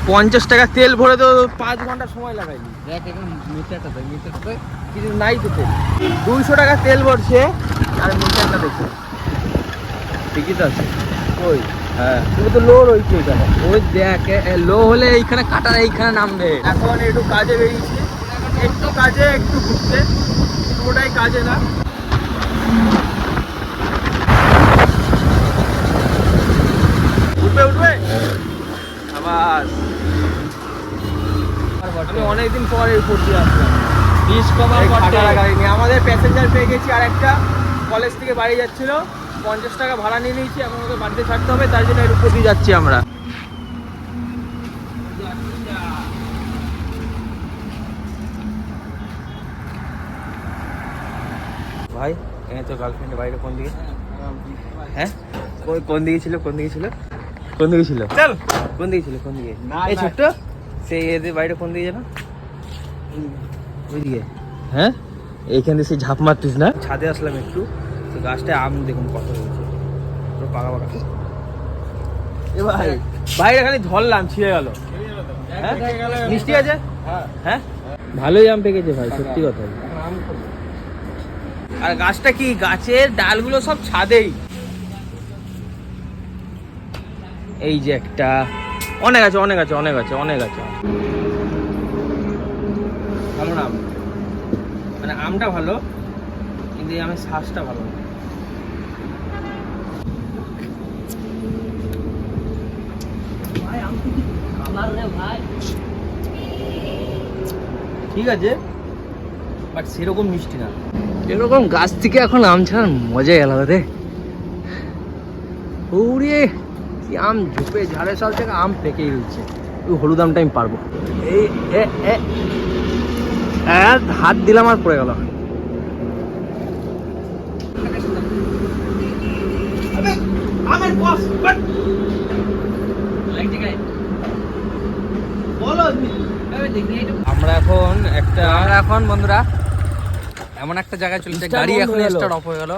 50 টাকা তেল ভরে তো 5 ঘন্টা সময় লাগাইনি। দেখ এখন মিটারটা কিছু নাই তো তেল। 200 টাকা তেল ভরছে আর মিটারটা দেখো ঠিকই তো আছে। ওই হ্যাঁ তুমি তো লো রয়েছে এখানে। ওই দেখ লো হলে এইখানে কাটার এইখানে নামবে। এখন একটু কাজে বেরিয়েছি, একটু কাজে একটু ঘুরতে, পুরোটাই কাজে না। উঠবে আবার। আমি অনেকদিন পর এই উপর দিয়ে আসলাম। আমাদের প্যাসেঞ্জার পেয়ে গেছি আর একটা, কলেজ থেকে বাড়ি যাচ্ছিল, 50 টাকা ভাড়া নিয়ে নিয়েছি। এখন ওকে বাড়িতে ছাড়তে হবে, তার জন্য এর উপর দিয়ে যাচ্ছি আমরা। ভাই এনে তো গার্লফ্রেন্ডের বাড়িটা কোন দিকে? হ্যাঁ কোন দিকে ছিল? চল কোন দিকে ছিল? এই ছোট্ট সেই এদের বাড়িটা কোন দিকে যেন? ওইদিকে। হ্যাঁ এইখান দিয়ে সেই ঝাঁপ মারতিস না? ছাদে আসলাম একটু, তো গাছটায় আম দেখুন কত হয়েছে, পুরো পাকা পাকা। এ ভাই বাইরে খালি ধরলাম, ছিঁড়ে গেল। হ্যাঁ মিষ্টি আছে? হ্যাঁ ভালোই আম পেকেছে ভাই, সত্যি কথা। আর গাছটা কি, গাছের ডালগুলো সব ছাদেই। এই যে একটা, অনেক আছে। ভালো নাম, মানে আমটা ভালো, কিন্তু এই আমের শ্বাসটা ভালো না। ঠিক আছে বাট সেরকম মিষ্টি না। এরকম গাছ থেকে এখন আম ছাড়ার মজাই আলাদা রে। ওরে কি আম ঝুপে ঝাড়ে, সব থেকে আম পেকেই রয়েছে। ওই হলুদ আমটা আমি পারবো। এই হাত দিলাম আর পড়ে গেল। আমরা এখন বন্ধুরা এমন একটা জায়গায় চলে যাই, গাড়ি এখন স্টার্ট অফ হয়ে গেল।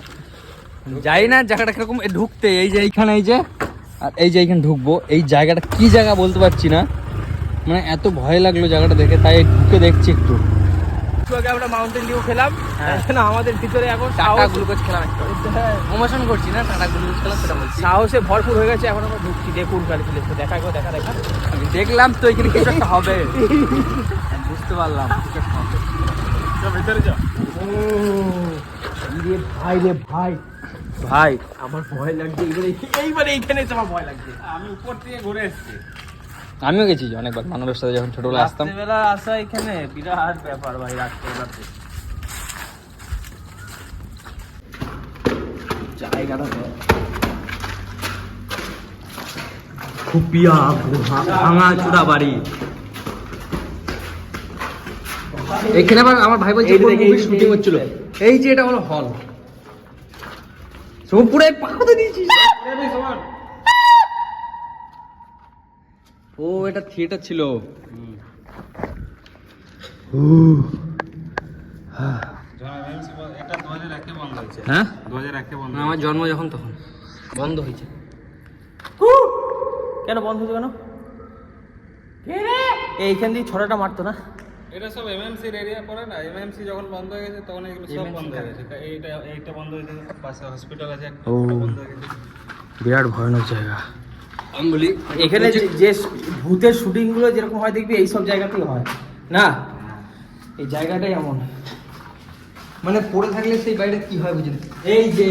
যাই না জায়গাটা কিরকম ঢুকতে, এই যে এইখানে, এই যে আর এই যে এইখানে ঢুকবো। এই জায়গাটা কি জায়গা বলতে পারছি না, মানে এত ভয় লাগলো জায়গাটা দেখে, তাই ঢুকে দেখছি একটু। আগে আমরা মাউন্টেন ডিউ খেলাম, আমাদের ভিতরে এখন টাটা গ্লুকোজ খেলাম, প্রমোশন করছি না, টাটা গ্লুকোজ খেলাম সেটা বলছি। সাহসে ভরপুর হয়ে গেছে, এখন আমরা ঢুকছি। দেখুন দেখা আমি দেখলাম তো এখানে কিছু একটা হবে, বুঝতে পারলাম কিছু একটা হবে। ভিতরে যা। ভাই আমার ভয় লাগছে, এইবারে এইখানে আমার ভয় লাগছে। আমি উপর থেকে ঘুরে এসেছি, আমিও গেছি অনেকবার মানবের সাথে, যখন ছোটবেলা আসতাম। রাত্রিবেলা আসা এখানে বিরাট ব্যাপার ভাই, রাত্রিবেলাতে জায়গাটা খুপিয়া ভাঙা চূড়া বাড়ি। এখানে আবার আমার ভাই বলছে শুটিং হচ্ছিল। এই যে এটা হলো হল, পুরো পাকাতে দিয়েছিস। ও এটা থিয়েটার ছিল। হ্যাঁ আমার জন্ম যখন তখন বন্ধ হয়েছে। কেন বন্ধ হয়েছে কেন? এইখান দিয়ে ছড়াটা মারতো না। এটা সব এমএমসি এরিয়া পড়ে না, এমএমসি যখন বন্ধ হয়ে গেছে তখন এগুলো সব বন্ধ হয়ে গেছে। এইটা বন্ধ হয়ে গেছে, পাশে হসপিটাল আছে একটা, ওটা বন্ধ হয়ে গেছে। বিরাট ভয়ানক জায়গা। আমি বলি এখানে যে ভূতের শুটিং গুলো যেরকম হয় দেখবি, এই সব জায়গাতেই হয় না। এই জায়গাটাই এমন, মানে পড়ে থাকলে সেই বাইরে কি হয় বুঝলি। এই যে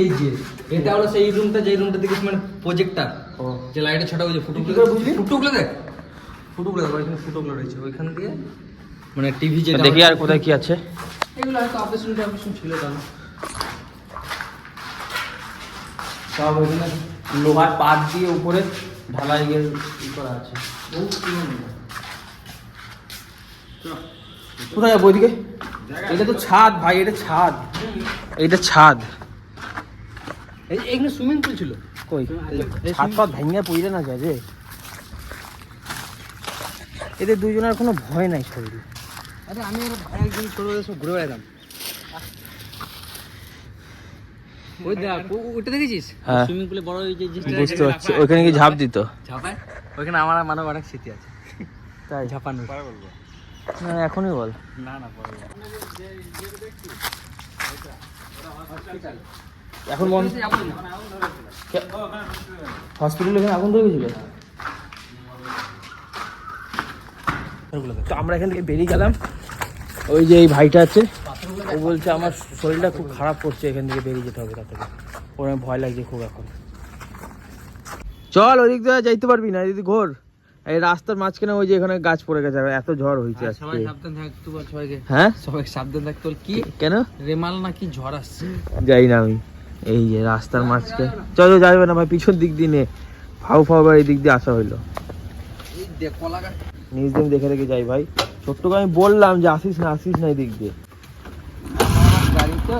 এটা হলো সেই রুমটা, যে রুমটা দেখিস মানে প্রজেক্টর, যে লাইটে ছটা হয়েছে, ফুটোগুলো বুঝলি, ফুটোগুলো দেখ, ফুটোগুলো ওইখানে ফুটোগুলো রয়েছে, ওইখান দিয়ে মানে টিভি যে দেখি। আর কোথায় কি আছে এগুলো হয়তো অপারেশন ছিল তাহলে সব। ওইখানে লোহার পাত দিয়ে উপরে ঢালাই করা আছে। কোথায় যাবো ওইদিকে? এটা তো ছাদ ভাই, এটা ছাদ। এইখানে সুইমিং পুল ছিল কই? ছাদ পাত ভেঙে পড়ে না যায় রে। এদের দুইজনের কোনো ভয় নাই শরীরে। আরে আমি একদিন ছোটবেলায় সব ঘুরে বেড়াতাম। ওই দেখ ওটা দেখেছিস সুইমিং পুলে বড়, বুঝতে পারছি। ওইখানে কি ঝাঁপ দিত? ঝাঁপায় ওইখানে আমার মানব অনেক স্মৃতি আছে। তাই ঝাপানো পরে বলবো। না এখনই বল। না না পরে বলবো। এখন বন্ধ হসপিটালে এখানে আগুন ধরে গেছিল। তো আমরা এখান থেকে বেরিয়ে গেলাম। ওই যে এই ভাইটা আছে, ও বলছে আমার শরীরটা খুব খারাপ করছে, এখান থেকে বেরিয়ে যেতে হবে তাড়াতাড়ি। ওর আমার ভয় লাগছে খুব এখন। চল ওদিক দিয়ে যাইতে পারবি না, দিদি ঘোর। এই রাস্তার মাঝখানে ওই যে এখানে গাছ পড়ে গেছে, এত ঝড় হয়েছে আজকে। সবাই সাবধান থাকতে বল সবাইকে। হ্যাঁ সবাই সাবধান থাকতে বল। কি কেন রেমাল নাকি ঝড় আসছে? যাই না আমি। এই যে রাস্তার মাঝখানে চলো, যাবে না ভাই, পিছন দিক দিয়ে নে, ফাউ ফাউ আবার এই দিক দিয়ে আসা হইলো। এই দেখ কলা গাছ নিজ দিন দেখে রেখে যাই ভাই। ছোট্টকে আমি বললাম যে আসিস না এই দিক দিয়ে। গাড়ি তো